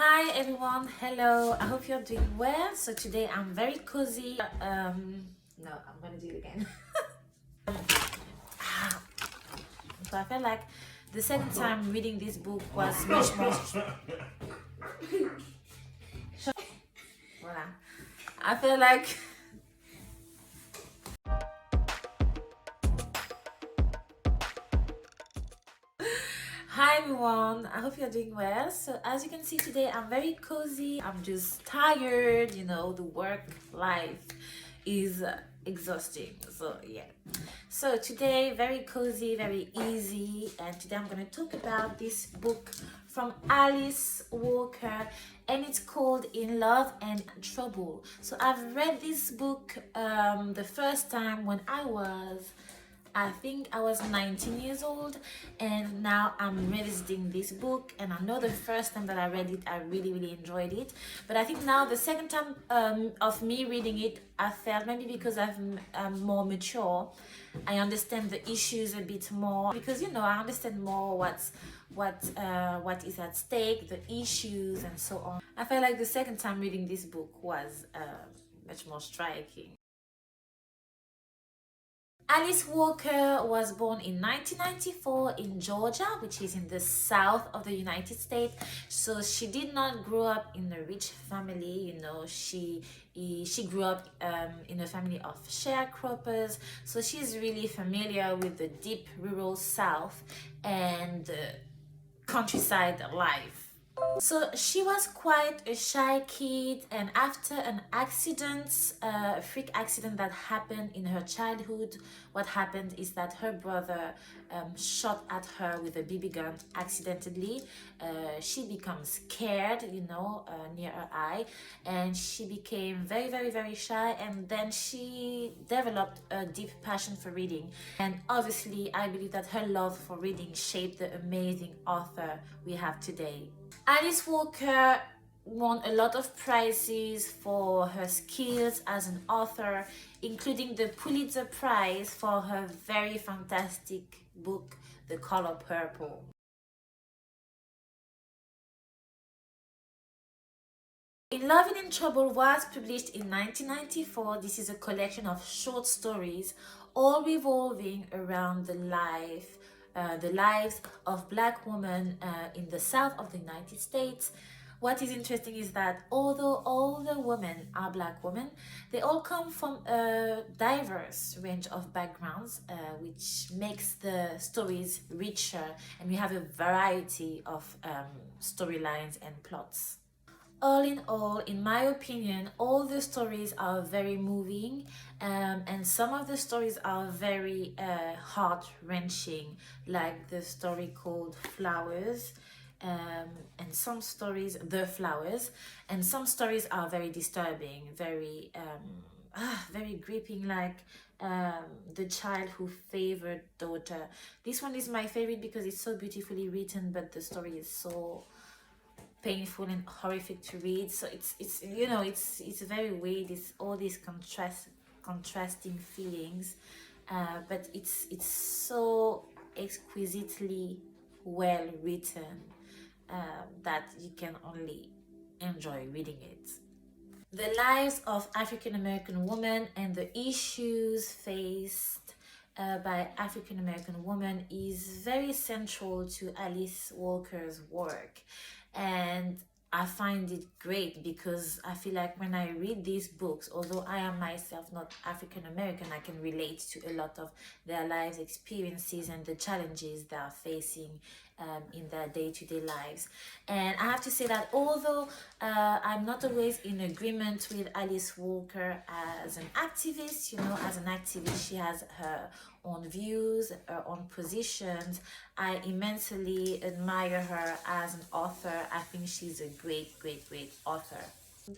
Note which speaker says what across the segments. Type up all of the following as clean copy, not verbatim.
Speaker 1: Hi everyone, hello. I hope you're doing well. So today I'm very cozy. No, I'm gonna do it again. So I felt like the second time reading this book was much more. Voilà. I feel like. Hi everyone, I hope you're doing well. So as you can see today, I'm very cozy. I'm just tired, the work life is exhausting. So yeah. So today, very cozy, very easy, and today I'm going to talk about this book from Alice Walker, and it's called In Love and Trouble. So I've read this book the first time when I think I was 19 years old, and now I'm revisiting this book. And I know the first time that I read it, I really enjoyed it. But I think now the second time of me reading it, I felt maybe because I'm more mature, I understand the issues a bit more, because I understand more what is at stake, the issues, and so on. I felt like the second time reading this book was much more striking. Alice Walker was born in 1994 in Georgia, which is in the south of the United States. So she did not grow up in a rich family. She grew up in a family of sharecroppers. So she's really familiar with the deep rural south and the countryside life. So she was quite a shy kid, and after an accident, a freak accident that happened in her childhood, what happened is that her brother shot at her with a BB gun accidentally. She becomes scared, near her eye, and she became very shy, and then she developed a deep passion for reading. And obviously, I believe that her love for reading shaped the amazing author we have today. Alice Walker won a lot of prizes for her skills as an author, including the Pulitzer Prize for her very fantastic book, The Color Purple. In Love and in Trouble was published in 1994. This is a collection of short stories, all revolving around the lives of Black women in the south of the United States. What is interesting is that although all the women are Black women, they all come from a diverse range of backgrounds, which makes the stories richer, and we have a variety of storylines and plots. All in all, in my opinion, all the stories are very moving, and some of the stories are very heart-wrenching, like the story called Flowers, and some stories, The Flowers, and some stories are very disturbing, very gripping, like The Child Who Favored Daughter. This one is my favorite because it's so beautifully written, but the story is so painful and horrific to read. So it's very weird. It's all these contrasting feelings, but it's so exquisitely well written that you can only enjoy reading it. The lives of African American women and the issues faced by African American women is very central to Alice Walker's work. And I find it great because I feel like when I read these books, although I am myself not African American, I can relate to a lot of their lives experiences and the challenges they are facing in their day-to-day lives. And I have to say that although I'm not always in agreement with Alice Walker as an activist, as an activist, she has her own views, her own positions. I immensely admire her as an author. I think she's a great author.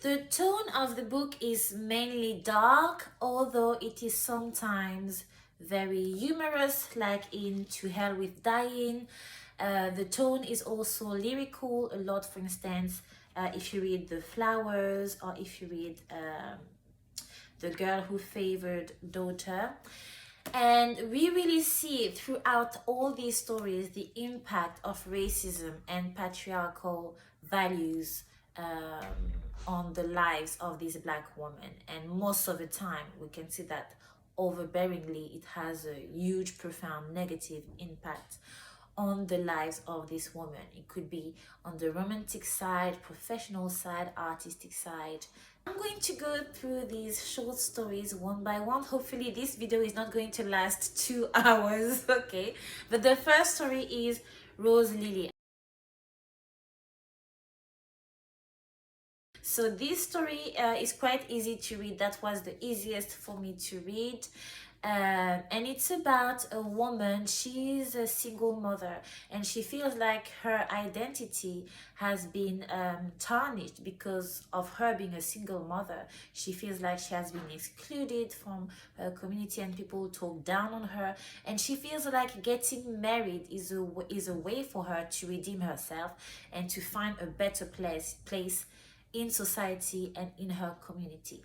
Speaker 1: The tone of the book is mainly dark, although it is sometimes very humorous, like in To Hell with Dying. The tone is also lyrical a lot. For instance, if you read The Flowers, or if you read The Girl Who Favored Daughter. And we really see throughout all these stories the impact of racism and patriarchal values on the lives of this black woman, and most of the time we can see that overbearingly it has a huge, profound negative impact on the lives of this woman. It could be on the romantic side, professional side, artistic side. I'm going to go through these short stories one by one. Hopefully this video is not going to last 2 hours, okay? But the first story is Roselily. So this story is quite easy to read. That was the easiest for me to read. And it's about a woman. She's a single mother, and she feels like her identity has been tarnished because of her being a single mother. She feels like she has been excluded from her community, and people talk down on her, and she feels like getting married is a way for her to redeem herself and to find a better place in society and in her community.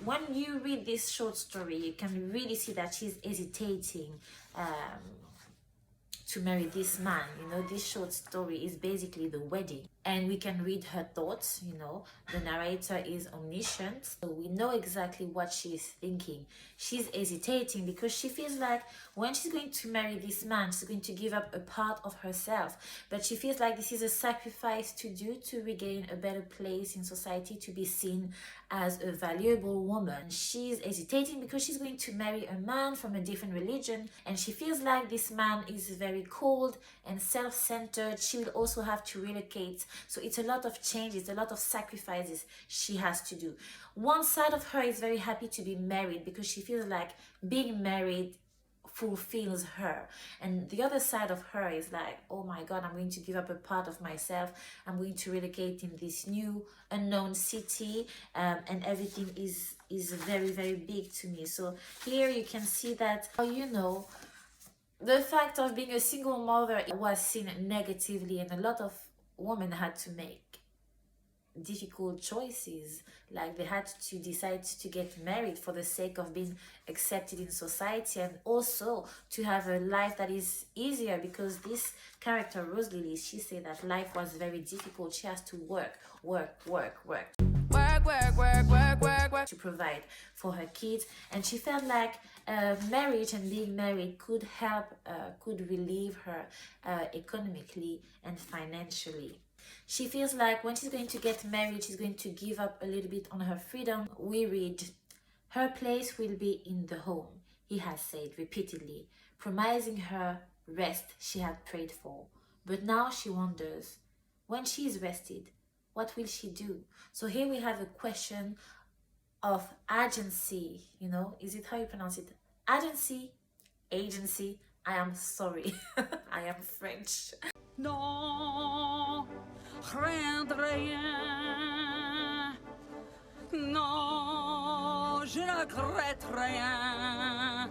Speaker 1: When you read this short story, you can really see that she's hesitating to marry this man. You know, this short story is basically the wedding, and we can read her thoughts. You know, the narrator is omniscient, so we know exactly what she's thinking. She's hesitating because she feels like when she's going to marry this man, she's going to give up a part of herself, but she feels like this is a sacrifice to do to regain a better place in society, to be seen as a valuable woman. She's hesitating because she's going to marry a man from a different religion, and she feels like this man is very cold and self-centered. She will also have to relocate, so it's a lot of changes, a lot of sacrifices she has to do. One side of her is very happy to be married because she feels like being married fulfills her, and the other side of her is like, oh my god, I'm going to give up a part of myself. I'm going to relocate in this new unknown city, and everything is very, very big to me. So here you can see that, you know, the fact of being a single mother was seen negatively, and a lot of women had to make difficult choices. Like they had to decide to get married for the sake of being accepted in society, and also to have a life that is easier, because this character Roselily, she said that life was very difficult. She has to work to provide for her kids, and she felt like marriage and being married could help, could relieve her economically and financially. She feels like when she's going to get married, she's going to give up a little bit on her freedom. We read, her place will be in the home, he has said repeatedly, promising her rest she had prayed for. But now she wonders, when she is rested, what will she do? So here we have a question of agency. You know, is it how you pronounce it? Agency, agency. I am sorry. I am French. Non, rien de rien. Non, je ne regrette rien.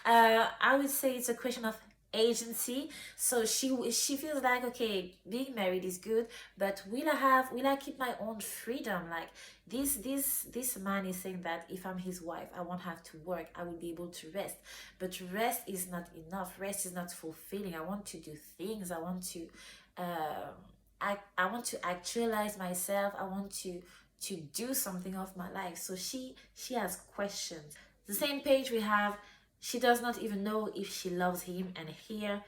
Speaker 1: I would say it's a question of agency. So she feels like, okay, being married is good, but will I keep my own freedom? Like this man is saying that if I'm his wife, I won't have to work, I will be able to rest. But rest is not enough. Rest is not fulfilling. I want to do things. I want to I want to actualize myself. I want to do something of my life. So she has questions. The same page we have, she does not even know if she loves him, and here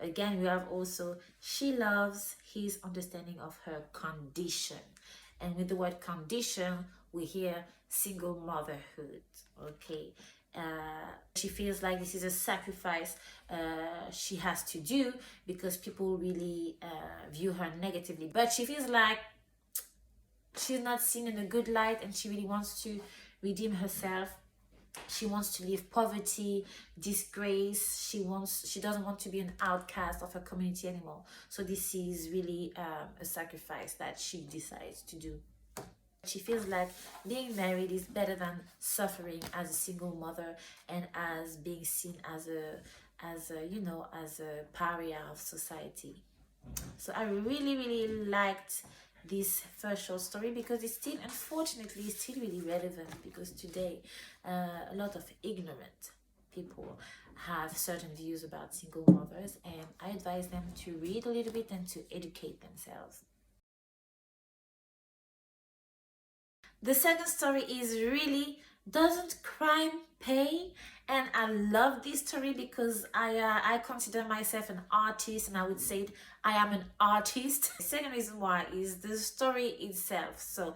Speaker 1: again we have also, she loves his understanding of her condition, and with the word condition we hear single motherhood. Okay, she feels like this is a sacrifice she has to do because people really view her negatively, but she feels like she's not seen in a good light, and she really wants to redeem herself. She wants to leave poverty, disgrace. She doesn't want to be an outcast of her community anymore. So this is really a sacrifice that she decides to do. She feels like being married is better than suffering as a single mother and as being seen as a you know, as a pariah of society. So I really liked this first short story because it's still, unfortunately, it's still really relevant, because today a lot of ignorant people have certain views about single mothers, and I advise them to read a little bit and to educate themselves. The second story is really Doesn't Crime Pay? And I love this story because I consider myself an artist, and I would say I am an artist. The second reason why is the story itself. So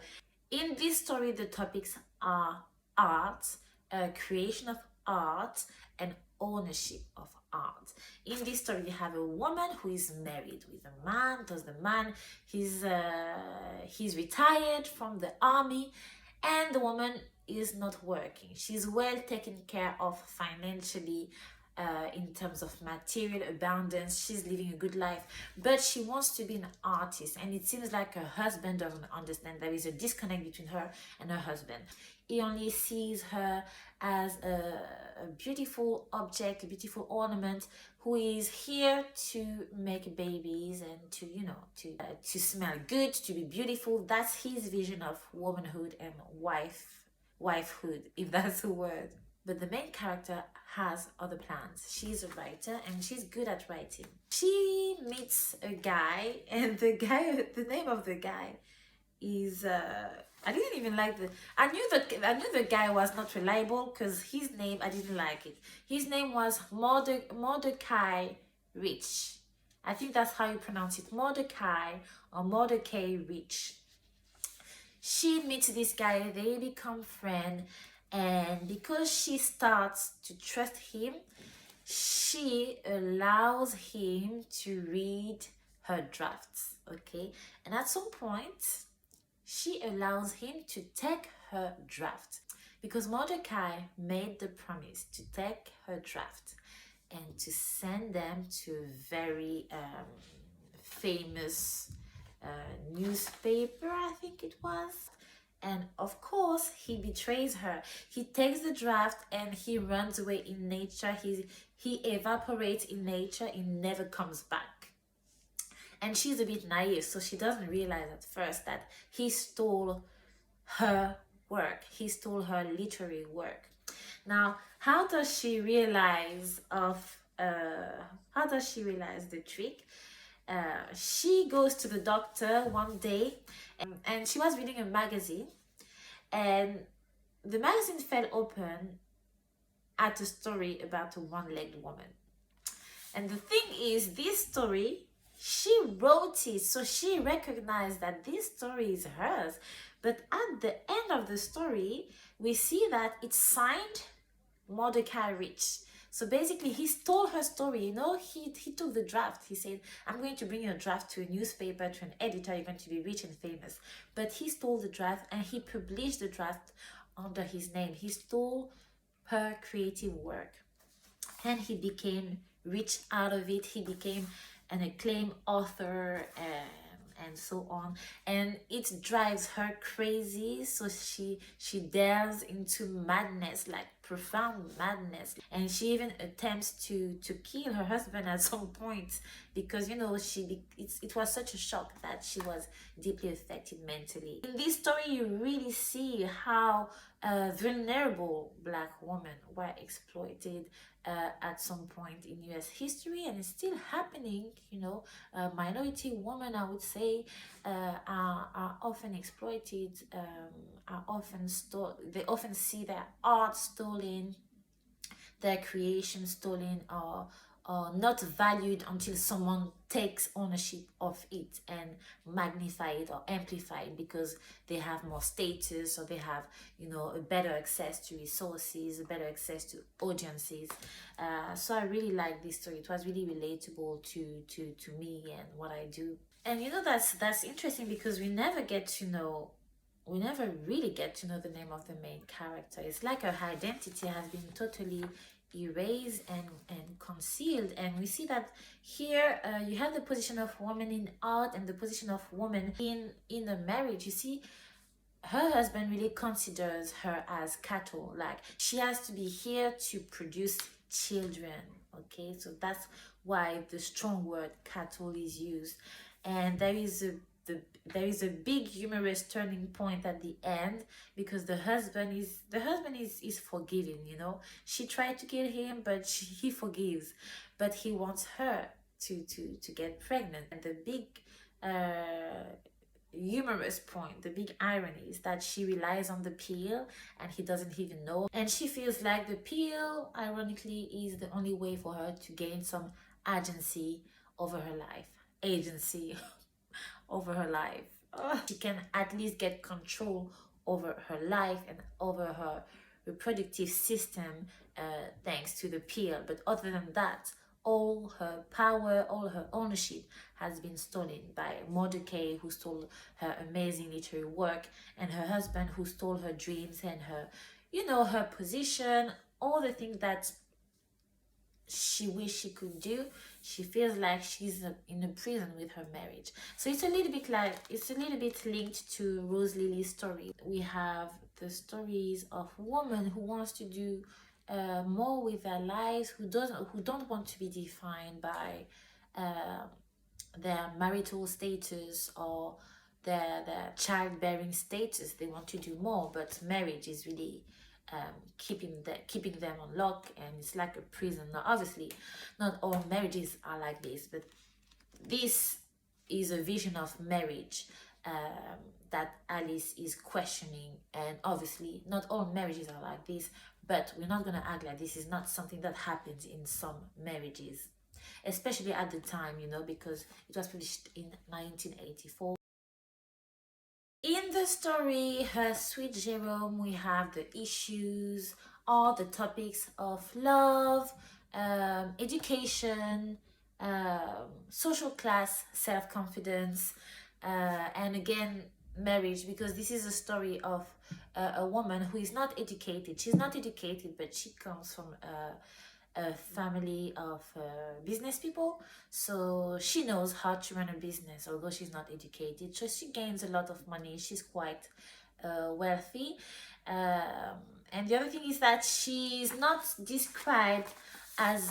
Speaker 1: in this story, the topics are art, creation of art, and ownership of art. In this story, you have a woman who is married with a man. Does the man, he's retired from the army, and the woman is not working. She's well taken care of financially, in terms of material abundance. She's living a good life, but she wants to be an artist, and it seems like her husband doesn't understand. There is a disconnect between her and her husband. He only sees her as a beautiful object, a beautiful ornament who is here to make babies and to, you know, to smell good, to be beautiful. That's his vision of womanhood and wifehood, if that's a word. But the main character has other plans. She's a writer and she's good at writing. She meets a guy, and the name of the guy is I didn't even like I knew the guy was not reliable because his name, I didn't like it. His name was Mordecai Rich. I think that's how you pronounce it, Mordecai or Mordecai Rich. She meets this guy, they become friends, and because she starts to trust him, she allows him to read her drafts, okay? And at some point, she allows him to take her draft, because Mordecai made the promise to take her draft and to send them to a very famous newspaper, I think it was. And of course, he betrays her. He takes the draft and he runs away in nature. He evaporates in nature. He never comes back. And she's a bit naive, so she doesn't realize at first that he stole her work. He stole her literary work. Now, how does she realize the trick? She goes to the doctor one day, and she was reading a magazine, and the magazine fell open at a story about a one-legged woman. And the thing is, this story, she wrote it, so she recognized that this story is hers. But at the end of the story, we see that it's signed Mordecai Rich. So basically, he stole her story. You know, he took the draft. He said, I'm going to bring your draft to a newspaper, to an editor. You're going to be rich and famous. But he stole the draft and he published the draft under his name. He stole her creative work. And he became rich out of it. He became an acclaimed author and so on, and it drives her crazy. So she delves into madness, like profound madness, and she even attempts to kill her husband at some point, because, you know, it was such a shock that she was deeply affected mentally. In this story, you really see how vulnerable Black women were exploited at some point in US history, and it's still happening. You know, minority women, I would say, are often exploited, they often see their art stolen, their creation stolen, or not valued until someone takes ownership of it and magnify it or amplify it, because they have more status, or they have, you know, a better access to resources, a better access to audiences. So I really like this story. It was really relatable to me and what I do. And you know, that's interesting, because we never really get to know the name of the main character. It's like her identity has been totally erased and concealed. And we see that here you have the position of woman in art and the position of woman in a marriage. You see, her husband really considers her as cattle, like she has to be here to produce children, okay? So that's why the strong word cattle is used. And there is a big humorous turning point at the end, because the husband is forgiving. You know, she tried to kill him, but he forgives, but he wants her to get pregnant. And the big humorous point, the big irony is that she relies on the pill and he doesn't even know. And she feels like the pill, ironically, is the only way for her to gain some agency over her life. Agency over her life. She can at least get control over her life and over her reproductive system thanks to the pill. But other than that, all her power, all her ownership has been stolen by Mordecai, who stole her amazing literary work, and her husband, who stole her dreams and her, you know, her position, all the things that she wished she could do. She feels like she's in a prison with her marriage. So it's a little bit like, it's a little bit linked to Roselily's story. We have the stories of women who wants to do more with their lives, who don't want to be defined by their marital status or their childbearing status. They want to do more, but marriage is really keeping them on lock, and it's like a prison. Now obviously not all marriages are like this, but this is a vision of marriage that Alice is questioning. And obviously not all marriages are like this, but we're not gonna act like this is not something that happens in some marriages, especially at the time, you know, because it was published in 1984. In the story, Her Sweet Jerome, we have the issues, all the topics of love, education, social class, self-confidence, and again, marriage, because this is a story of a woman who is not educated. She's not educated, but she comes from a family of business people, so she knows how to run a business, although she's not educated. So she gains a lot of money. She's quite wealthy, and the other thing is that she's not described as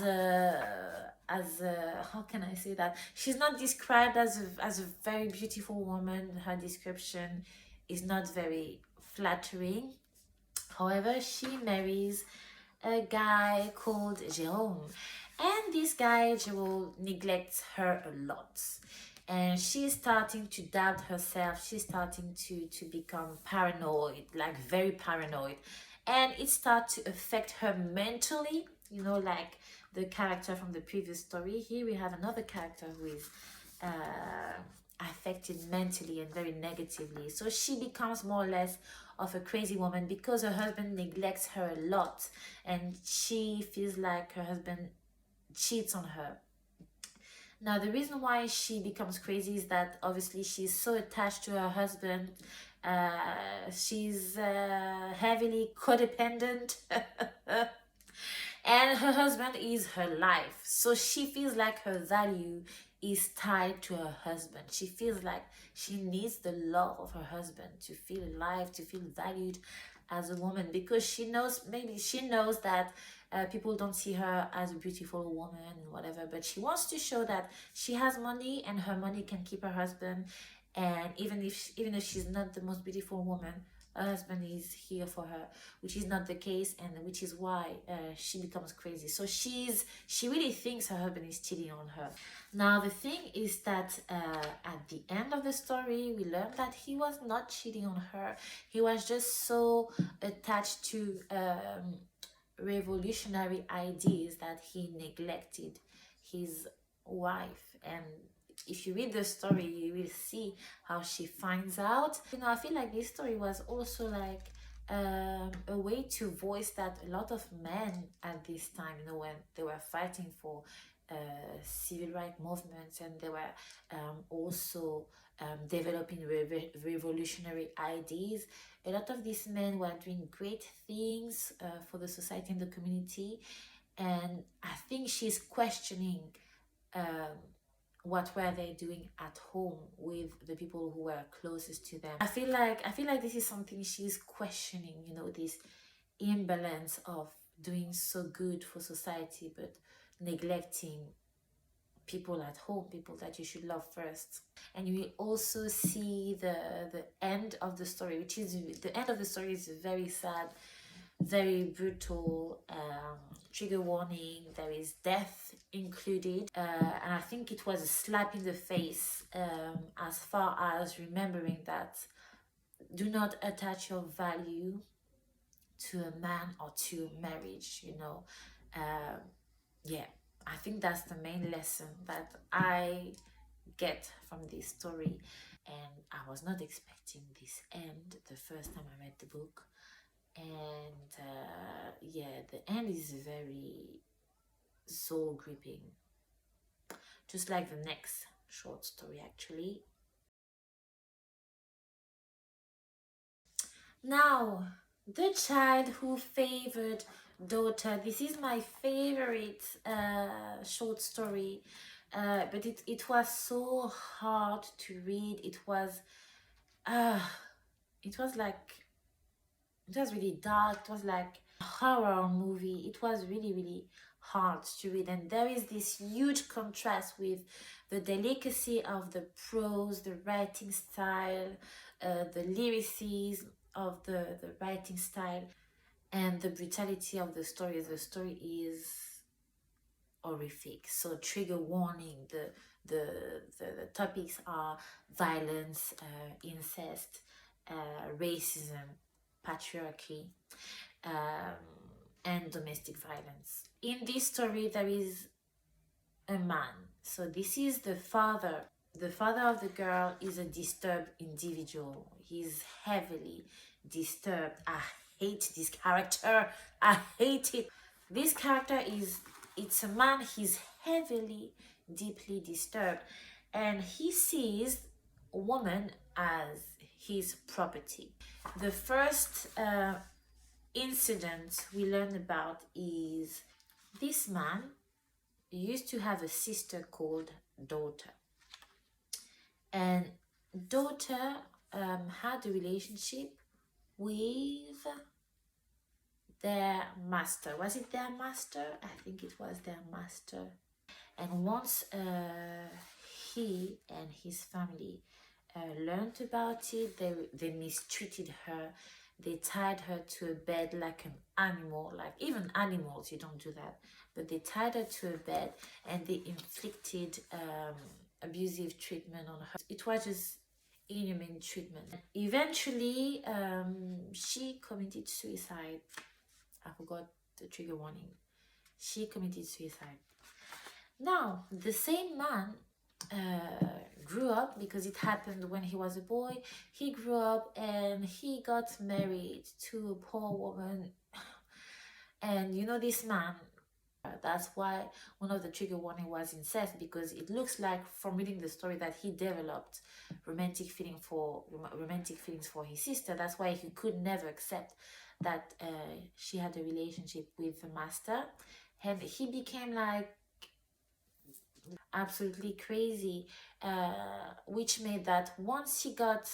Speaker 1: how can I say that, she's not described as a very beautiful woman. Her description is not very flattering. However, she marries a guy called Jerome, and this guy Jerome neglects her a lot, and she's starting to doubt herself. She's starting to become paranoid, like very paranoid, and it starts to affect her mentally, you know, like the character from the previous story. Here we have another character who is affected mentally and very negatively. So she becomes more or less of a crazy woman because her husband neglects her a lot, and she feels like her husband cheats on her. Now the reason why she becomes crazy is that obviously she's so attached to her husband. She's heavily codependent and her husband is her life, so she feels like her value is tied to her husband. She feels like she needs the love of her husband to feel alive, to feel valued as a woman, because she knows, maybe she knows that people don't see her as a beautiful woman and whatever, but she wants to show that she has money and her money can keep her husband. And even if she's not the most beautiful woman, her husband is here for her, which is not the case, and which is why she becomes crazy. So she really thinks her husband is cheating on her. Now the thing is that at the end of the story, we learn that he was not cheating on her. He was just so attached to revolutionary ideas that he neglected his wife. And if you read the story, you will see how she finds out. You know, I feel like this story was also like a way to voice that a lot of men at this time, you know, when they were fighting for civil rights movements, and they were also developing revolutionary ideas, a lot of these men were doing great things for the society and the community. And I think she's questioning what were they doing at home with the people who were closest to them. I feel like this is something she's questioning, you know, this imbalance of doing so good for society but neglecting people at home, people that you should love first. And you will also see the end of the story, which is, the end of the story is very sad, very brutal, trigger warning, there is death included, and I think it was a slap in the face, as far as remembering that do not attach your value to a man or to marriage, you know. Yeah, I think that's the main lesson that I get from this story, and I was not expecting this end the first time I read the book. And yeah, the end is very soul gripping, just like the next short story actually. Now, the child who favored daughter. This is my favorite short story, but it was so hard to read. Uh, it was like, it was really dark. It was like a horror movie. It was really, really hard to read. And there is this huge contrast with the delicacy of the prose, the writing style, the lyricism of the writing style, and the brutality of the story. The story is horrific. So trigger warning, the topics are violence, incest, racism, patriarchy, um, and domestic violence. In this story, there is a man. So this is the father. The father of the girl is a disturbed individual. He's heavily disturbed. I hate this character. I hate it. This character is, it's a man, he's heavily, deeply disturbed, and he sees a woman as his property. The first incident we learn about is this man used to have a sister called Daughter, and Daughter had a relationship with their master. Was it their master? I think it was their master. And once he and his family learned about it, they mistreated her. They tied her to a bed like an animal, like even animals, you don't do that. But they tied her to a bed and they inflicted abusive treatment on her. It was just inhumane treatment. Eventually, she committed suicide. I forgot the trigger warning. She committed suicide. Now, the same man grew up, because it happened when he was a boy. He grew up and he got married to a poor woman. And you know, this man, that's why one of the trigger warning was incest, because it looks like from reading the story that he developed romantic feelings for his sister. That's why he could never accept that she had a relationship with the master, and he became like absolutely crazy, which made that once he got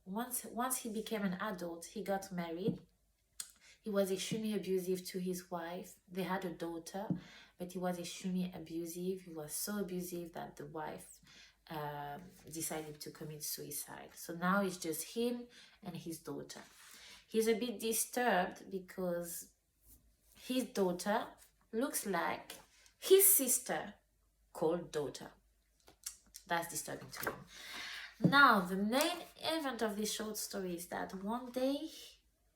Speaker 1: once he became an adult, he got married. He was extremely abusive to his wife. They had a daughter, but he was extremely abusive. He was so abusive that the wife decided to commit suicide. So now it's just him and his daughter. He's a bit disturbed because his daughter looks like his sister called Daughter. That's disturbing to him. Now, the main event of this short story is that one day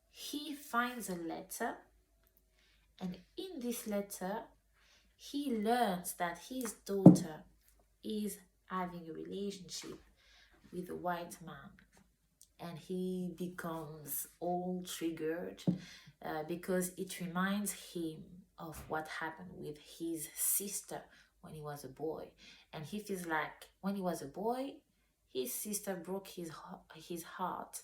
Speaker 1: he finds a letter, and in this letter he learns that his daughter is having a relationship with a white man, and he becomes all triggered because it reminds him of what happened with his sister when he was a boy. And he feels like when he was a boy, his sister broke his heart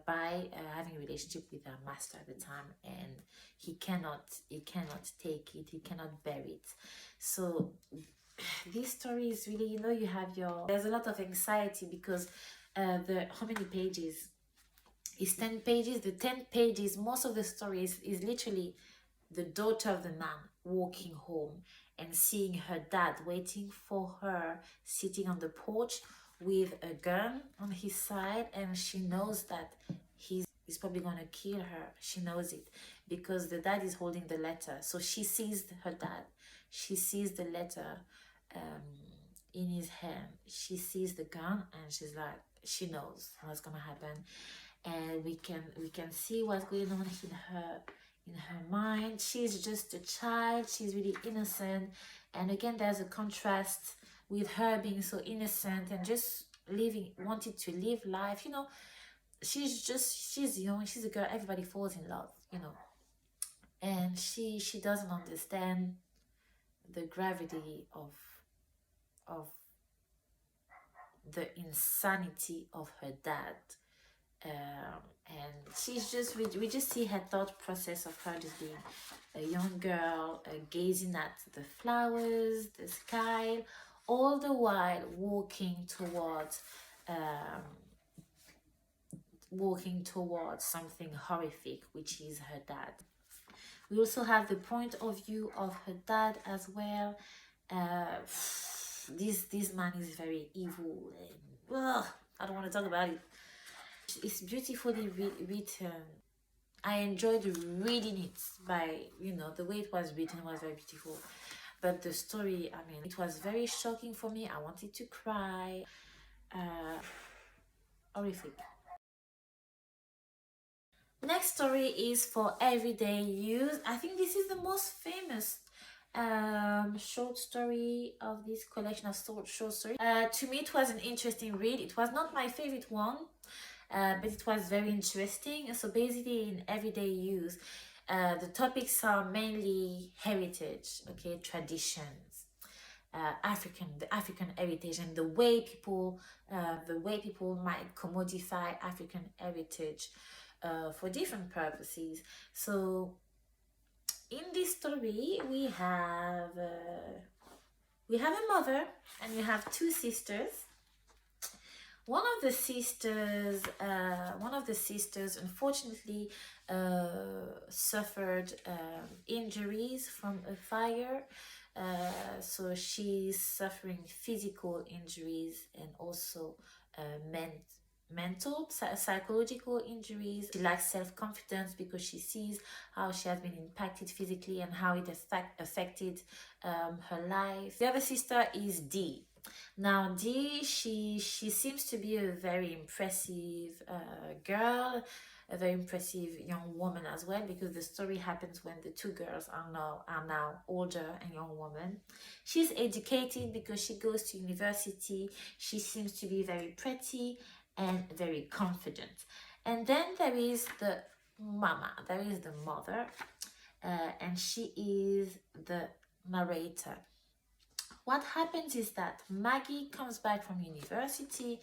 Speaker 1: by having a relationship with her master at the time, and he cannot take it, he cannot bear it. So this story is really, you know, you have there's a lot of anxiety because how many pages? It's 10 pages. The 10 pages, most of the story is literally the daughter of the man walking home and seeing her dad waiting for her, sitting on the porch with a gun on his side, and she knows that he's probably gonna kill her. She knows it because the dad is holding the letter. So she sees her dad. She sees the letter in his hand. She sees the gun and she's like, she knows what's gonna happen. And we can see what's going on in her mind. She's just a child. She's really innocent. And again, there's a contrast with her being so innocent and just wanted to live life, she's young, she's a girl, everybody falls in love, and she doesn't understand the gravity of the insanity of her dad. And she's just, we just see her thought process of her just being a young girl, gazing at the flowers, the sky, all the while walking towards something horrific, which is her dad. We also have the point of view of her dad as well. This man is very evil. And, I don't want to talk about it. It's beautifully written. I enjoyed reading it by, the way it was written was very beautiful. But the story, it was very shocking for me. I wanted to cry. Horrific. Next story is for everyday use. I think this is the most famous short story of this collection of short stories. To me, it was an interesting read. It was not my favorite one, but it was very interesting. So basically, in everyday use, the topics are mainly heritage, okay, traditions, the African heritage, and the way people might commodify African heritage for different purposes. So in this story, we have a mother and we have two sisters. One of the sisters unfortunately suffered injuries from a fire. So she's suffering physical injuries and also mental, psychological injuries. She lacks self-confidence because she sees how she has been impacted physically and how it affected her life. The other sister is Dee. Now Dee, she seems to be a very impressive girl, a very impressive young woman as well, because the story happens when the two girls are now older and young women. She's educated because she goes to university. She seems to be very pretty and very confident. And then there is the mother, and she is the narrator. What happens is that Maggie comes back from university.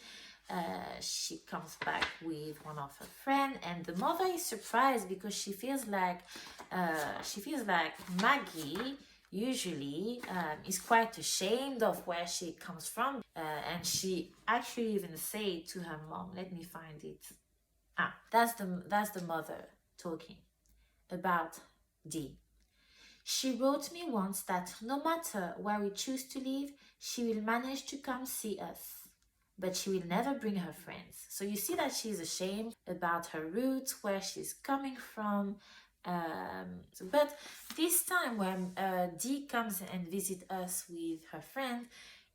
Speaker 1: She comes back with one of her friends, and the mother is surprised because she feels like Maggie usually is quite ashamed of where she comes from, and she actually even say to her mom, let me find it. That's the mother talking about Dee. She wrote me once that no matter where we choose to live, she will manage to come see us, but she will never bring her friends. So you see that she's ashamed about her roots, where she's coming from. But this time when Dee comes and visits us with her friend,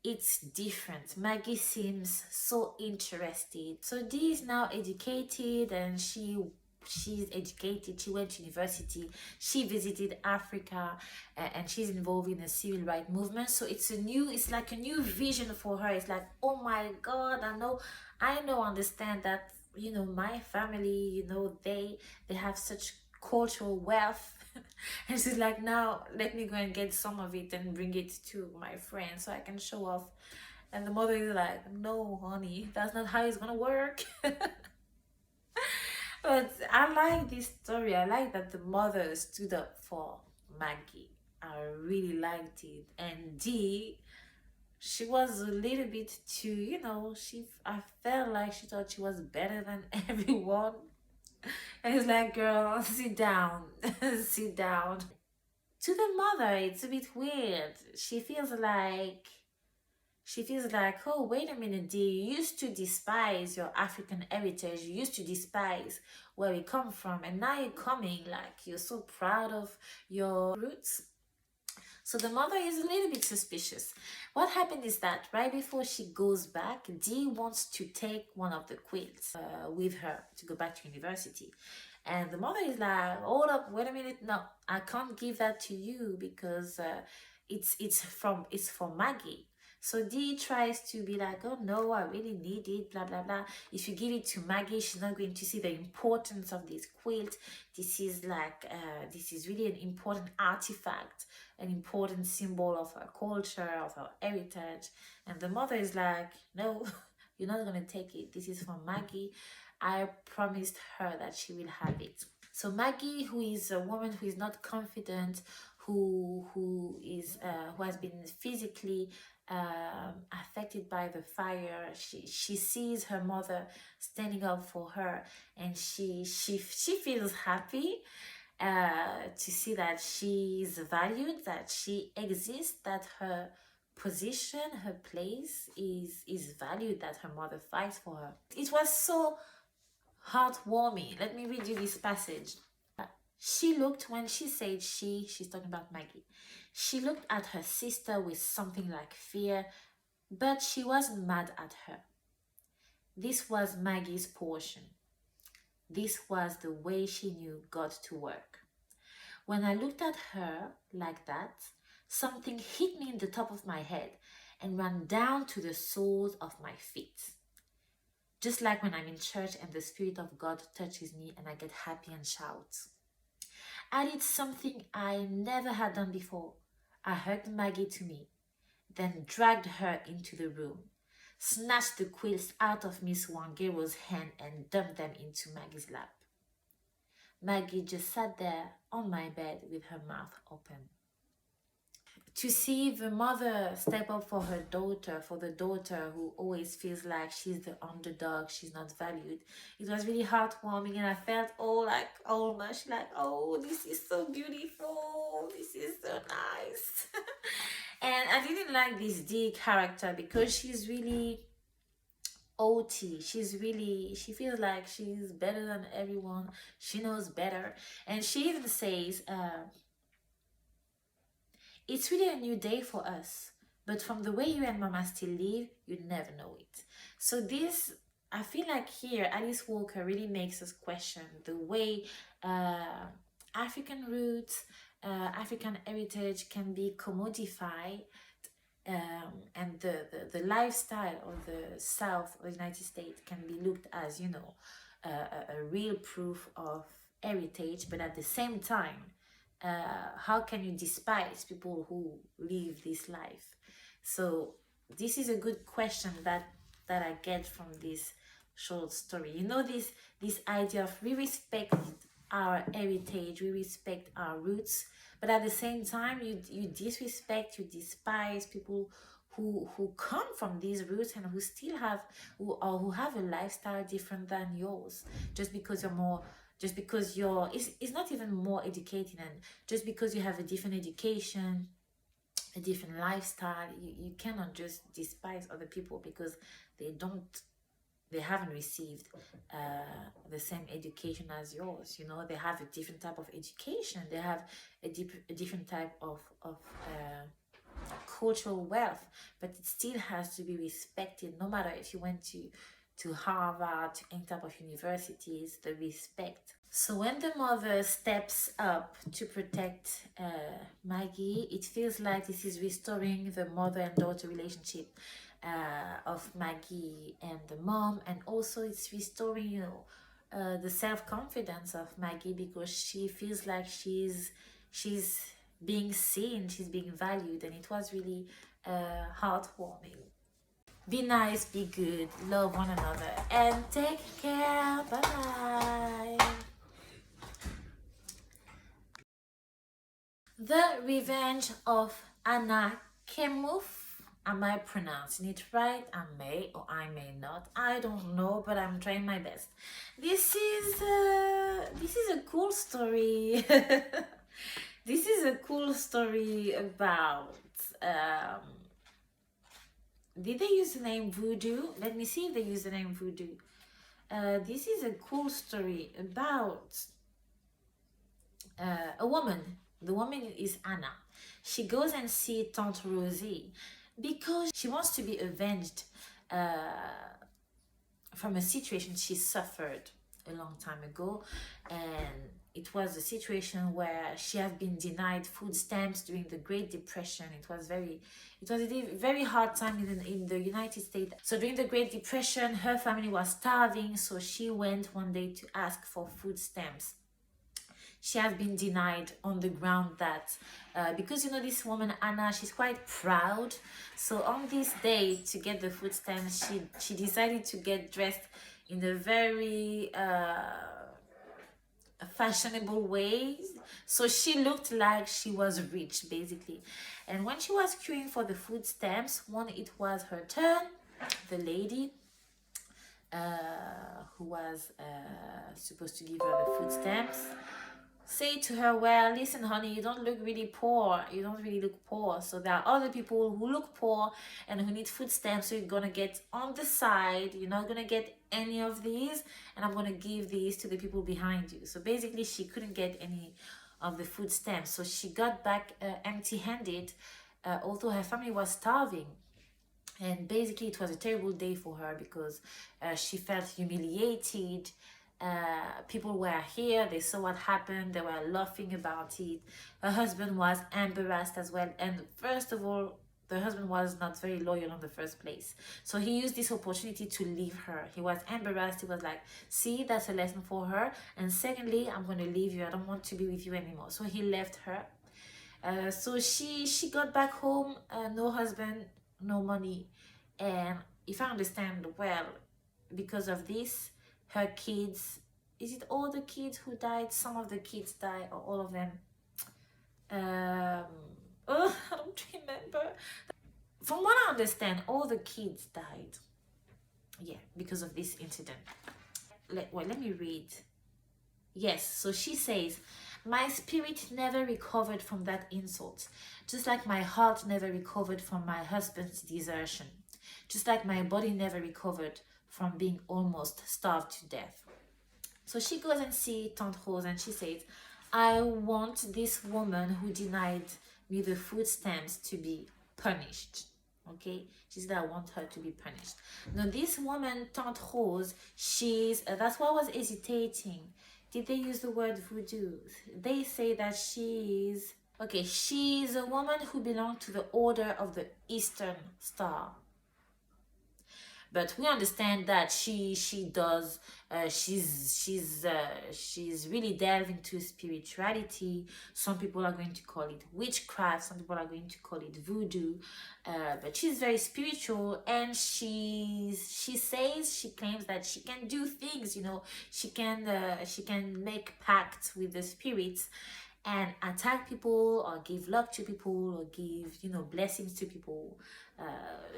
Speaker 1: it's different. Maggie seems so interested. So Dee is now educated, and she's educated. She went to university. She visited Africa, and she's involved in the civil rights movement. So it's like a new vision for her. It's like, oh my God, I understand that, my family, they have such cultural wealth. And she's like, now let me go and get some of it and bring it to my friends so I can show off. And the mother is like, no honey, that's not how it's gonna work. But I like this story. I like that the mother stood up for Maggie. I really liked it. And Dee, she was a little bit too, I felt like she thought she was better than everyone. And it's like, girl, sit down. Sit down. To the mother, it's a bit weird. She feels like She feels like, oh, wait a minute, dear, you used to despise your African heritage, you used to despise where we come from, and now you're coming like you're so proud of your roots. So the mother is a little bit suspicious. What happened is that right before she goes back, Dee wants to take one of the quilts with her to go back to university. And the mother is like, hold up, wait a minute, no, I can't give that to you because it's for Maggie. So Dee tries to be like, oh no, I really need it, blah blah blah. If you give it to Maggie, she's not going to see the importance of this quilt. This is like this is really an important artifact, an important symbol of her culture, of her heritage. And the mother is like, no, you're not gonna take it. This is for Maggie. I promised her that she will have it. So Maggie, who is a woman who is not confident, who has been physically affected by the fire, she sees her mother standing up for her, and she feels happy to see that she is valued, that she exists, that her position, her place is valued, that her mother fights for her. It was so heartwarming. Let me read you this passage. She looked, when she said she's talking about Maggie. She looked at her sister with something like fear, but she wasn't mad at her. This was Maggie's portion. This was the way she knew God to work. When I looked at her like that, something hit me in the top of my head and ran down to the soles of my feet. Just like when I'm in church and the Spirit of God touches me and I get happy and shout. I did something I never had done before. I hugged Maggie to me, then dragged her into the room, snatched the quilts out of Miss Wangero's hand and dumped them into Maggie's lap. Maggie just sat there on my bed with her mouth open. To see the mother step up for her daughter, for the daughter who always feels like she's the underdog, she's not valued, it was really heartwarming, and I felt all much like, oh, this is so beautiful, this is so nice. And I didn't like this Dee character because she's really OT. She feels like she's better than everyone. She knows better. And she even says, it's really a new day for us, but from the way you and Mama still live, you'd never know it. So this, I feel like here, Alice Walker really makes us question the way African roots, African heritage can be commodified, and the lifestyle of the South of the United States can be looked as, you know, a real proof of heritage, but at the same time, how can you despise people who live this life? So this is a good question that I get from this short story. You know, this idea of we respect our heritage, we respect our roots, but at the same time you disrespect, you despise people who come from these roots and who still have who have a lifestyle different than yours, just because you're more, just because you're, it's not even more educated, and just because you have a different education, a different lifestyle, you cannot just despise other people because they haven't received the same education as yours. You know, they have a different type of education, they have a different type of cultural wealth, but it still has to be respected, no matter if you went to Harvard, to any type of universities, the respect. So when the mother steps up to protect Maggie, it feels like this is restoring the mother and daughter relationship of Maggie and the mom, and also it's restoring, you know, the self-confidence of Maggie, because she feels like she's being seen, she's being valued, and it was really heartwarming. Be nice, be good, love one another, and take care. Bye. The Revenge of Anna Kemuth. Am I pronouncing it right? I may or I may not. I don't know, but I'm trying my best. This is a cool story. This is a cool story about Did they use the name voodoo? Let me see if they use the name voodoo. This is a cool story about a woman. The woman is Anna. She goes and sees Tante Rosie because she wants to be avenged from a situation she suffered a long time ago, and it was a situation where she had been denied food stamps during the Great Depression. It was a very hard time in the United States. So during the Great Depression, her family was starving, so she went one day to ask for food stamps. She has been denied on the ground that because this woman Anna, she's quite proud. So on this day to get the food stamps, she decided to get dressed in a very fashionable way. So she looked like she was rich basically. And when she was queuing for the food stamps, when it was her turn, the lady who was supposed to give her the food stamps say to her, well, listen honey, you don't look really poor, you don't really look poor, so there are other people who look poor and who need food stamps, so you're gonna get on the side, you're not gonna get any of these, and I'm gonna give these to the people behind you. So basically she couldn't get any of the food stamps, so she got back empty-handed, although her family was starving. And basically it was a terrible day for her because she felt humiliated. People were here, they saw what happened, they were laughing about it. Her husband was embarrassed as well, and first of all, the husband was not very loyal in the first place, so he used this opportunity to leave her. He was embarrassed. He was like, see, that's a lesson for her, and secondly, I'm going to leave you, I don't want to be with you anymore. So he left her. So she got back home, no husband, no money, and if I understand well, because of this, her kids, is it all the kids who died? Some of the kids died, or all of them? I don't remember. From what I understand, all the kids died. Yeah, because of this incident. Let me read. Yes, so she says, my spirit never recovered from that insult, just like my heart never recovered from my husband's desertion, just like my body never recovered from being almost starved to death. So she goes and sees Tante Rose and she says, I want this woman who denied me the food stamps to be punished. Okay, she said, I want her to be punished. Now this woman, Tante Rose, that's why I was hesitating. Did they use the word voodoo? They say that she's a woman who belonged to the Order of the Eastern Star. But we understand that she's really delved into spirituality. Some people are going to call it witchcraft, some people are going to call it voodoo, but she's very spiritual, and she claims that she can do things, she can make pacts with the spirits and attack people or give luck to people or give blessings to people.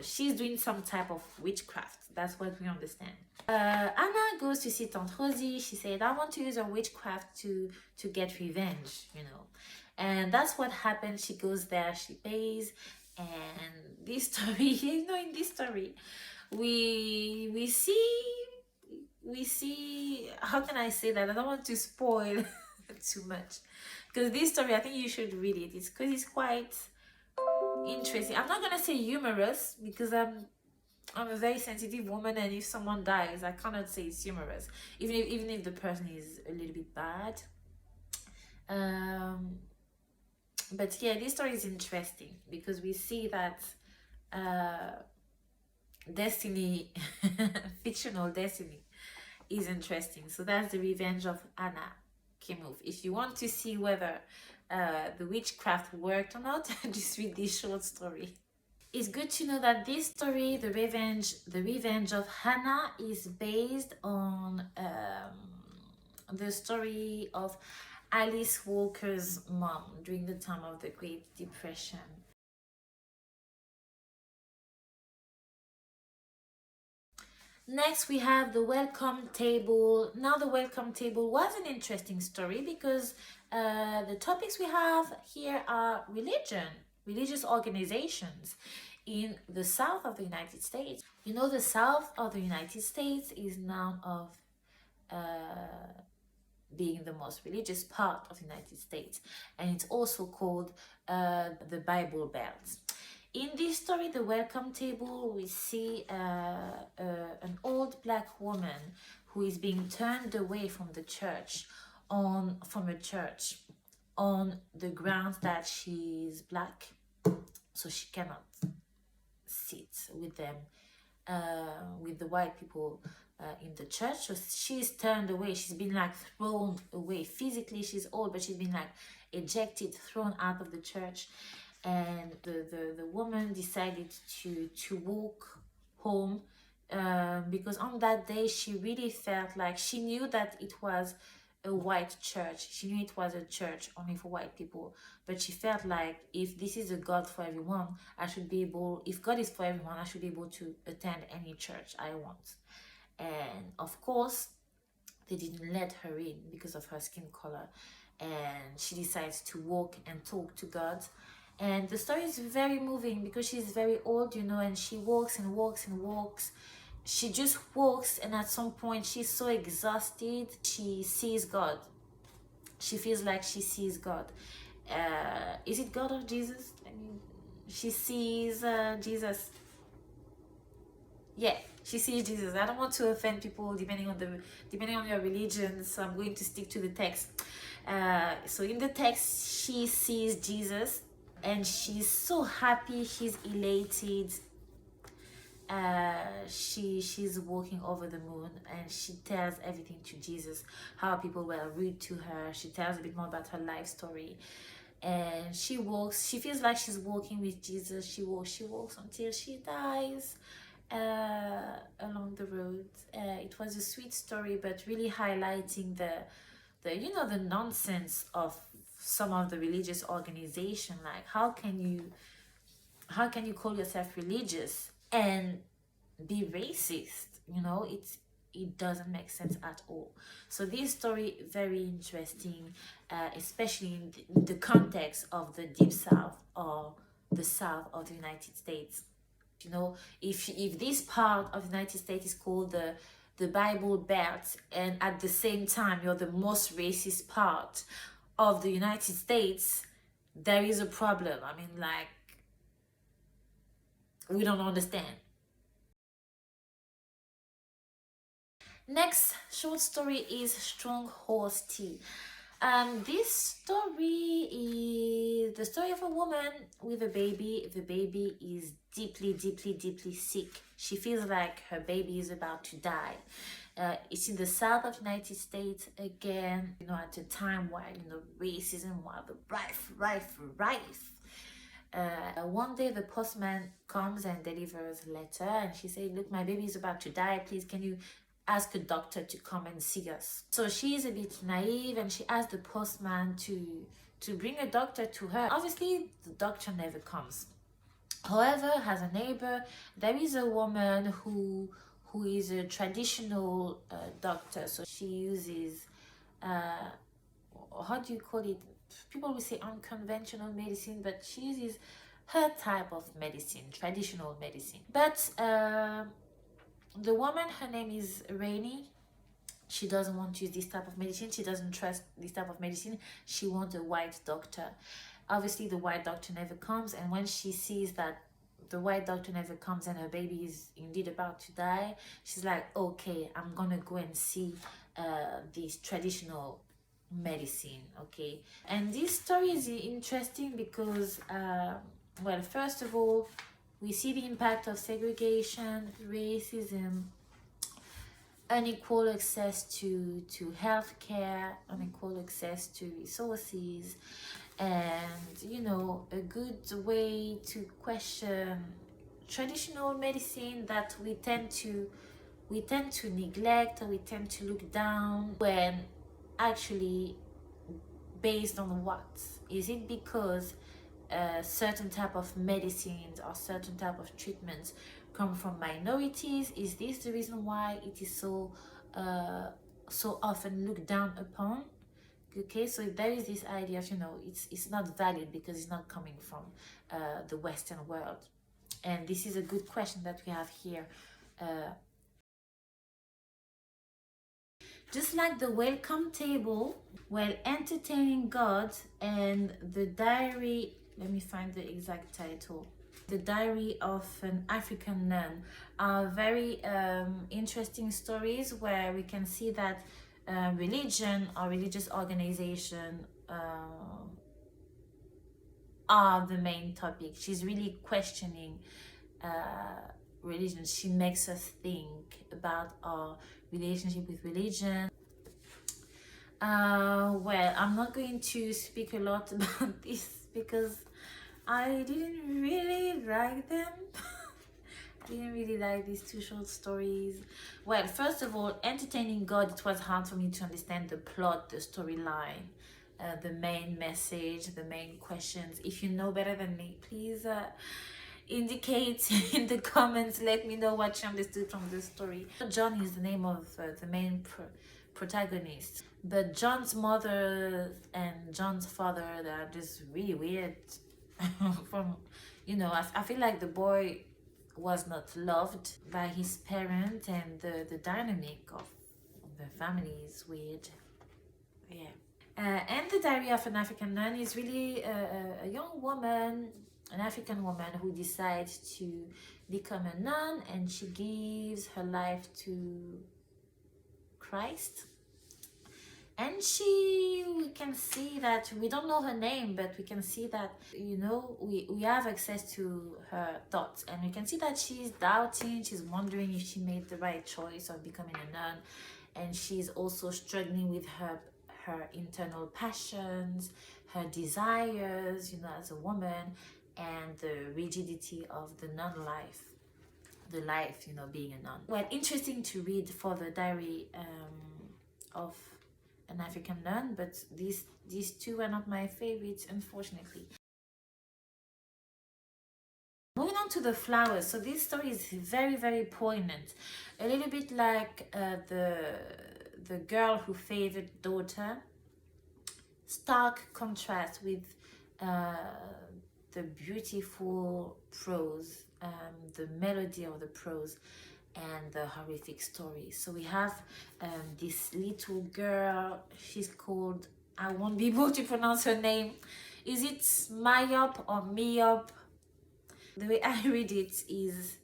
Speaker 1: She's doing some type of witchcraft. That's what we understand. Anna goes to see Tante Rosie. She said, I want to use her witchcraft to get revenge, and that's what happened. She goes there, she pays, and this story, in this story we see, how can I say that? I don't want to spoil too much, because this story, I think you should read it. It's because it's quite interesting. I'm not gonna say humorous because I'm a very sensitive woman, and if someone dies, I cannot say it's humorous, even if the person is a little bit bad. But yeah, this story is interesting because we see that destiny, fictional destiny, is interesting. So that's the revenge of Anna Kemov. If you want to see whether the witchcraft worked or not, just read this short story. It's good to know that this story, the revenge of Hannah, is based on the story of Alice Walker's mom during the time of the Great Depression. Next, we have the welcome table. Now, the welcome table was an interesting story because the topics we have here are religious organizations. in the south of the United States. You know, the south of the United States is known of being the most religious part of the United States, and it's also called the Bible Belt. In this story, The Welcome Table, we see an old black woman who is being turned away from the church, from a church, on the grounds that she's black, so she cannot sit with them, with the white people in the church. So she's turned away. She's been like thrown away. Physically, she's old, but she's been like ejected, thrown out of the church. And the woman decided to walk home because on that day she really felt like she knew that it was a white church. She knew it was a church only for white people, but she felt like if this is a God for everyone, I should be able, if God is for everyone, I should be able to attend any church I want. And of course, they didn't let her in because of her skin color, and she decides to walk and talk to God. And the story is very moving because she's very old, you know, and she walks and walks and walks. She just walks, and at some point she's so exhausted, she sees God. She feels like she sees God. Is it God or Jesus? I mean, she sees Jesus. Yeah, she sees Jesus. I don't want to offend people depending on your religion, so I'm going to stick to the text. So in the text, she sees Jesus, and she's so happy. She's elated. She's walking over the moon, and she tells everything to Jesus, how people were rude to her. She tells a bit more about her life story, and she walks. She feels like she's walking with Jesus. She walks until she dies along the road. It was a sweet story, but really highlighting the you know, the nonsense of some of the religious organization. Like, how can you call yourself religious and be racist? You know, it doesn't make sense at all. So this story very interesting, especially in the context of the deep south or the south of the United States. You know, if this part of the United States is called the Bible Belt, and at the same time you're the most racist part of the United States, there is a problem. I mean, like, we don't understand. Next short story is Strong Horse Tea. This story is the story of a woman with a baby. The baby is deeply sick. She feels like her baby is about to die. It's in the south of the United States again, you know, at a time where, you know, racism was rife. One day the postman comes and delivers a letter, and she said, look, my baby is about to die. Please, can you ask a doctor to come and see us? So she is a bit naive, and she asked the postman to bring a doctor to her. Obviously, the doctor never comes. However, as a neighbor, there is a woman who is a traditional doctor. So she uses, how do you call it? People will say unconventional medicine, but she uses her type of medicine, traditional medicine. But the woman, her name is Rainy. She doesn't want to use this type of medicine. She doesn't trust this type of medicine. She wants a white doctor. Obviously, the white doctor never comes, and when she sees that the white doctor never comes and her baby is indeed about to die, she's like, okay, I'm gonna go and see this traditional medicine. Okay, and this story is interesting because well, first of all, we see the impact of segregation, racism, unequal access to healthcare, unequal access to resources, and, you know, a good way to question traditional medicine that we tend to neglect, or we tend to look down, when actually, based on what? Is it because certain type of medicines or certain type of treatments come from minorities? Is this the reason why it is so often looked down upon? Okay, so there is this idea of, you know, it's not valued because it's not coming from the Western world. And this is a good question that we have here. Just like the welcome table, well, entertaining God, and the diary, let me find the exact title. The Diary of an African Nun are very interesting stories where we can see that religion or religious organization are the main topic. She's really questioning religion. She makes us think about our relationship with religion. Well, I'm not going to speak a lot about this because I didn't really like them. I didn't really like these two short stories. Well, first of all, entertaining God, it was hard for me to understand the plot, the storyline, the main message, the main questions. If you know better than me, please indicate in the comments. Let me know what you understood from the story. John is the name of the main protagonist, but John's mother and John's father, they're just really weird. From, you know, I feel like the boy was not loved by his parent, and the dynamic of the family is weird. Yeah. And the Diary of an African Nun is really a young woman, an African woman, who decides to become a nun, and she gives her life to Christ. And we can see that, we don't know her name, but we can see that, you know, we have access to her thoughts, and we can see that she's doubting, she's wondering if she made the right choice of becoming a nun, and she's also struggling with her internal passions, her desires, you know, as a woman, and the rigidity of the nun life, the life, you know, being a nun. Well, interesting to read for the Diary of an African Nun, but these two are not my favorites, unfortunately. Moving on to the flowers. So this story is very, very poignant, a little bit like the girl who favored daughter. Stark contrast with the beautiful prose, the melody of the prose, and the horrific story. So we have this little girl. She's called, I won't be able to pronounce her name. Is it Myop or Myop? The way I read it is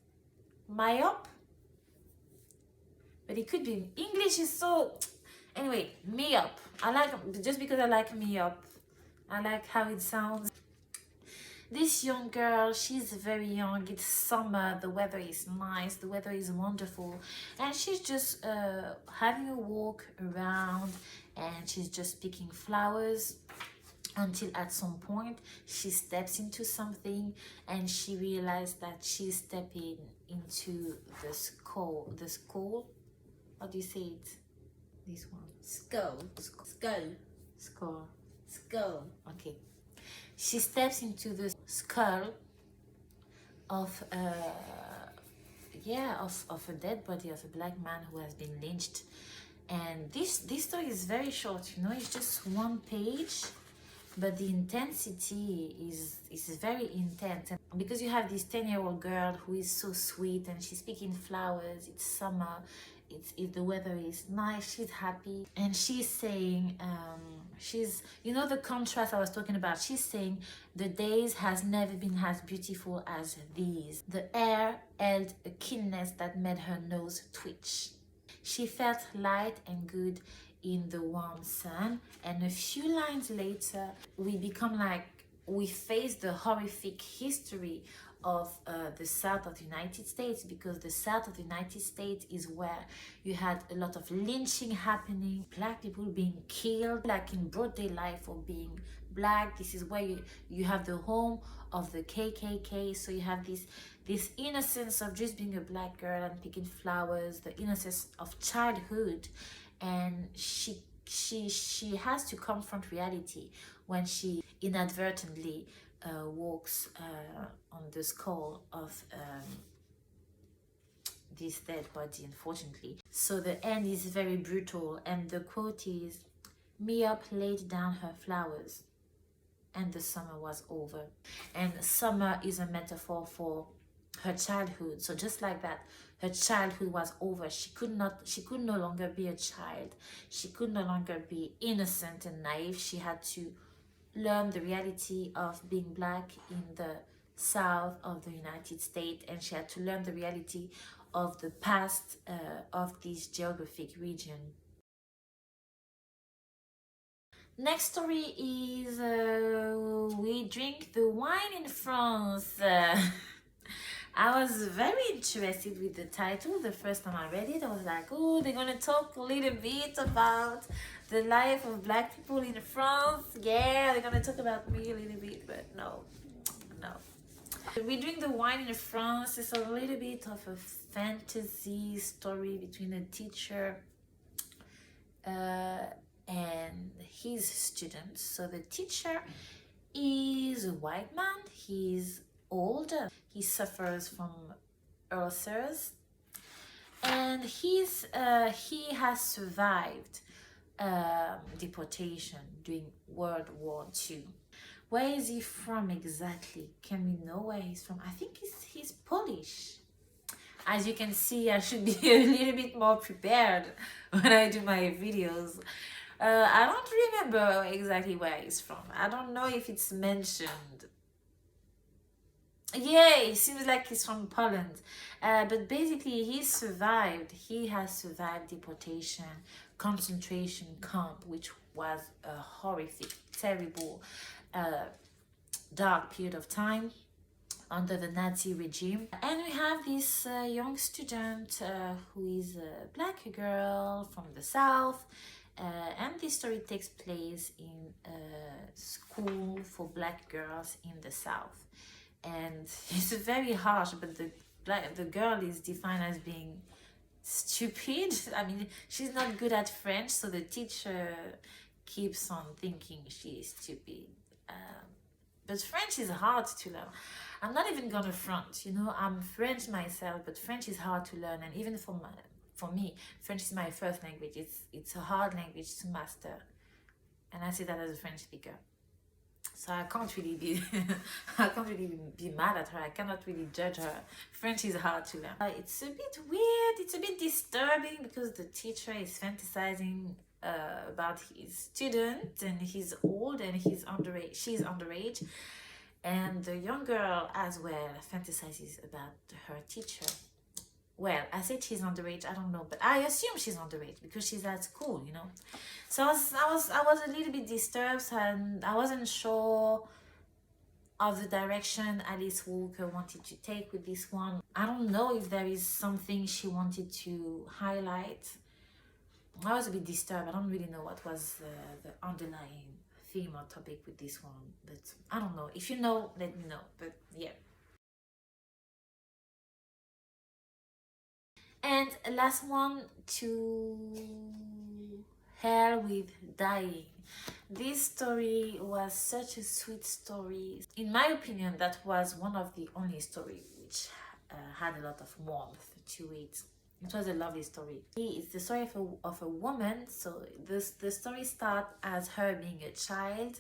Speaker 1: Myop, but it could be, English is so, anyway, Myop. I like, just because I like Myop, I like how it sounds. This young girl, she's very young, it's summer, the weather is nice, the weather is wonderful, and she's just having a walk around, and she's just picking flowers, until at some point she steps into something, and she realized that she's stepping into the skull, how do you say it? This one. Skull. Okay. She steps into the skull of of a dead body of a black man who has been lynched. And this story is very short, you know, it's just one page, but the intensity is very intense. And because you have this 10-year-old girl who is so sweet, and she's picking flowers, it's summer, the weather is nice, she's happy, and she's saying, you know, the contrast I was talking about, she's saying, the days has never been as beautiful as these. The air held a keenness that made her nose twitch. She felt light and good in the warm sun, and a few lines later we face the horrific history of the south of the United States, because the south of the United States is where you had a lot of lynching happening, black people being killed like in broad daylight for being black. This is where you have the home of the KKK. So you have this innocence of just being a black girl and picking flowers, the innocence of childhood, and she has to confront reality when she inadvertently walks on the skull of this dead body, unfortunately. So the end is very brutal, and the quote is, Myop laid down her flowers and the summer was over. And summer is a metaphor for her childhood. So just like that, her childhood was over. She could no longer be a child. She could no longer be innocent and naive. She had to learn the reality of being black in the south of the United States, and she had to learn the reality of the past of this geographic region. Next story is We Drink the Wine in France. I was very interested with the title. The first time I read it, I was like, oh, they're gonna talk a little bit about the life of black people in France. Yeah, they're gonna talk about me a little bit, but no. We Drink the Wine in France is a little bit of a fantasy story between a teacher and his students. So the teacher is a white man. He's old. He suffers from ulcers, and he has survived deportation during World War II. Where is he from exactly? Can we know where he's from? I think he's Polish. As you can see, I should be a little bit more prepared when I do my videos. I don't remember exactly where he's from. I don't know if it's mentioned. Yeah, it seems like he's from Poland. But basically, he has survived deportation, concentration camp, which was a horrific, terrible, dark period of time under the Nazi regime. And we have this young student who is a black girl from the south, and this story takes place in a school for black girls in the south. And it's very harsh, but the girl is defined as being stupid. I mean, she's not good at French, so the teacher keeps on thinking she is stupid. But French is hard to learn. I'm not even gonna front, you know, I'm French myself, but French is hard to learn, and even for me, French is my first language. It's a hard language to master, and I say that as a French speaker. So I can't really be mad at her. I cannot really judge her. French is hard to learn. It's a bit weird. It's a bit disturbing because the teacher is fantasizing about his student, and he's old and he's underage. She's underage, and the young girl as well fantasizes about her teacher. Well, I said she's underage, I don't know, but I assume she's underage because she's at school, you know. So I was a little bit disturbed, and I wasn't sure of the direction Alice Walker wanted to take with this one. I don't know if there is something she wanted to highlight. I was a bit disturbed. I don't really know what was the underlying theme or topic with this one, but I don't know. If you know, let me know. But yeah. And last one, To Hell with Dying. This story was such a sweet story. In my opinion, that was one of the only stories which had a lot of warmth to it. It was a lovely story. It's the story of a woman. So the story starts as her being a child,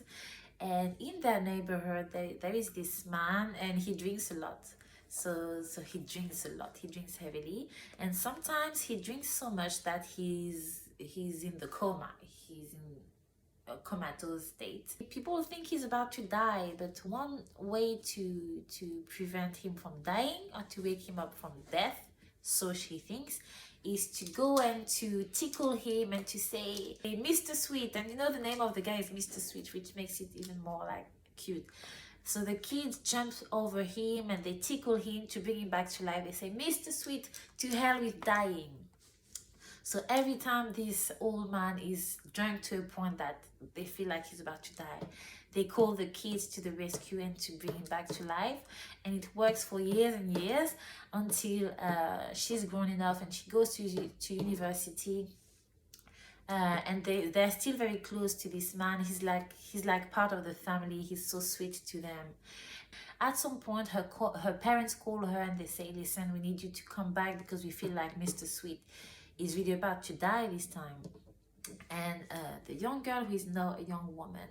Speaker 1: and in their neighborhood there is this man, and he drinks a lot. So he drinks a lot. He drinks heavily, and sometimes he drinks so much that he's in the coma. He's in a comatose state. People think he's about to die, but one way to prevent him from dying, or to wake him up from death, so she thinks, is to go and to tickle him and to say, hey, Mr. Sweet. And you know, the name of the guy is Mr. Sweet, which makes it even more like cute. So the kids jump over him and they tickle him to bring him back to life. They say, Mr. Sweet, to hell with dying. So every time this old man is drunk to a point that they feel like he's about to die, they call the kids to the rescue and to bring him back to life. And it works for years and years until she's grown enough and she goes to university. And they're still very close to this man. He's like part of the family. He's so sweet to them. At some point, her parents call her and they say, listen, we need you to come back because we feel like Mr. Sweet is really about to die this time. And the young girl, who is now a young woman,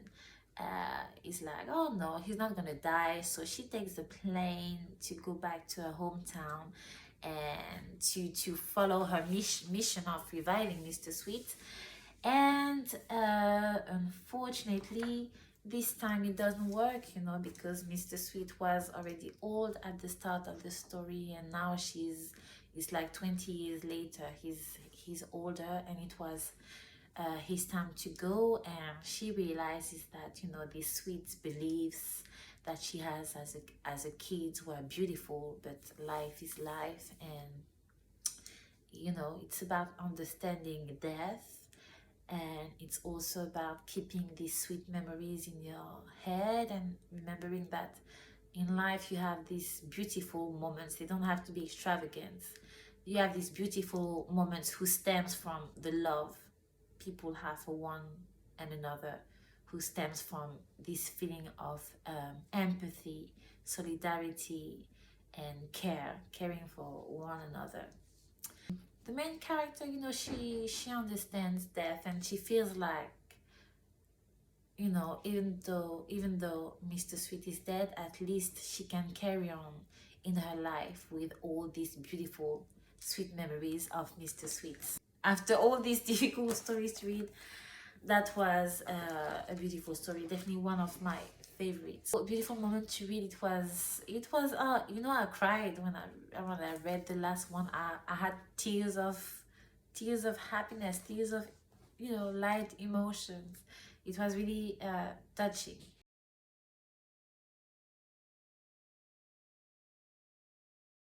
Speaker 1: is like, oh no, he's not gonna die. So she takes the plane to go back to her hometown and to follow her mission of reviving Mr. Sweet. And unfortunately, this time it doesn't work, you know, because Mr. Sweet was already old at the start of the story, and now it's like 20 years later, he's older, and it was his time to go. And she realizes that, you know, these sweet beliefs that she has as a kid were beautiful, but life is life, and you know, it's about understanding death, and it's also about keeping these sweet memories in your head and remembering that in life you have these beautiful moments. They don't have to be extravagant. You have these beautiful moments who stems from the love people have for one and another, who stems from this feeling of empathy, solidarity, and caring for one another. The main character, you know, she understands death, and she feels like, you know, even though Mr. Sweet is dead, at least she can carry on in her life with all these beautiful sweet memories of Mr. Sweet. After all these difficult stories to read, that was a beautiful story, definitely one of my favorites. A beautiful moment to read. It was you know, I cried when I read the last one. I had tears of happiness, tears of, you know, light emotions. It was really touching.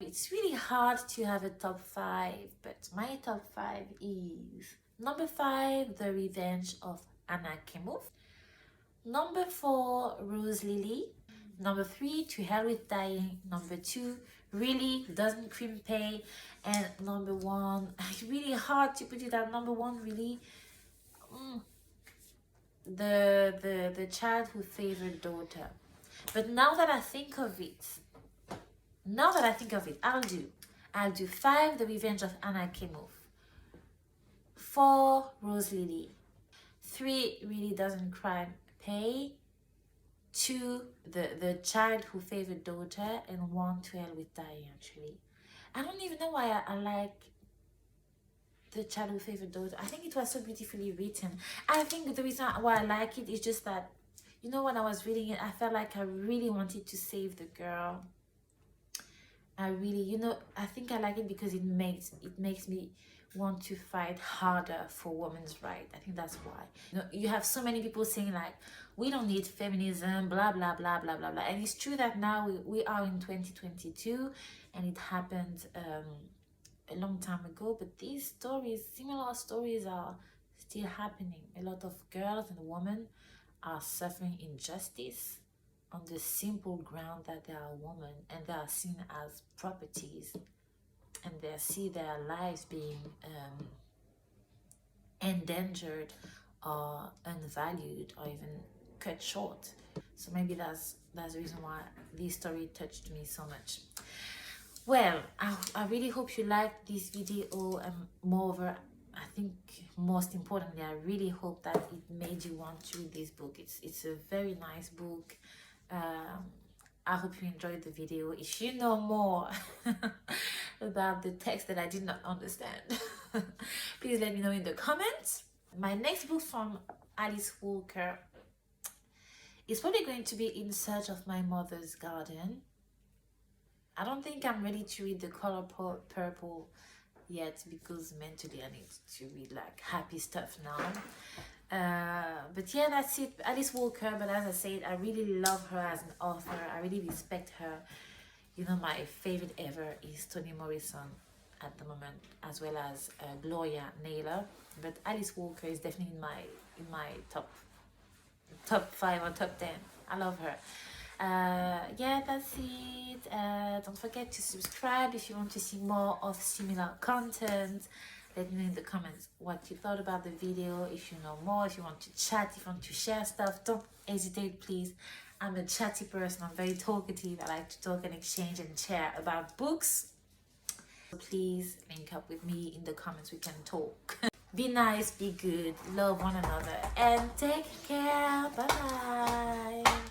Speaker 1: It's really hard to have a top 5, but my top 5 is number 5, The Revenge of Anna Kemov. Number 4, Roselily. Number 3, To Hell with Dying. Number 2, Really Doesn't Cream Pay. And number 1, it's really hard to put it at number 1, really. The Child Who Favored Daughter. But now that I think of it, I'll do 5, The Revenge of Anna Kemov. 4, Roselily. 3, Really Doesn't Crime Pay. 2, the Child Who Favored Daughter. And 1, To Hell with Dying. Actually, I don't even know why I like The Child Who Favored Daughter. I think it was so beautifully written. I think the reason why I like it is just that, you know, when I was reading it, I felt like I really wanted to save the girl. I really, you know, I think I like it because it makes me want to fight harder for women's rights. I think that's why. You know, you have so many people saying like, we don't need feminism, blah blah blah blah blah blah. And it's true that now we are in 2022, and it happened a long time ago. But these stories, similar stories, are still happening. A lot of girls and women are suffering injustice on the simple ground that they are women, and they are seen as properties, and they see their lives being endangered or unvalued or even cut short. So maybe that's the reason why this story touched me so much. Well, I really hope you liked this video, and moreover, I think most importantly, I really hope that it made you want to read this book. It's a very nice book. I hope you enjoyed the video. If you know more about the text that I did not understand, please let me know in the comments. My next book from Alice Walker is probably going to be In Search of My Mother's Garden. I don't think I'm ready to read The Color Purple yet, because mentally I need to read like happy stuff now. But yeah, that's it. Alice Walker. But as I said, I really love her as an author. I really respect her. You know, my favorite ever is Toni Morrison at the moment, as well as Gloria Naylor. But Alice Walker is definitely in my top 5 or top 10. I love her. Yeah, that's it. Don't forget to subscribe if you want to see more of similar content. Let me know in the comments what you thought about the video. If you know more, if you want to chat, if you want to share stuff, don't hesitate, please. I'm a chatty person. I'm very talkative. I like to talk and exchange and share about books. So please link up with me in the comments. We can talk. Be nice, be good, love one another, and take care. Bye bye.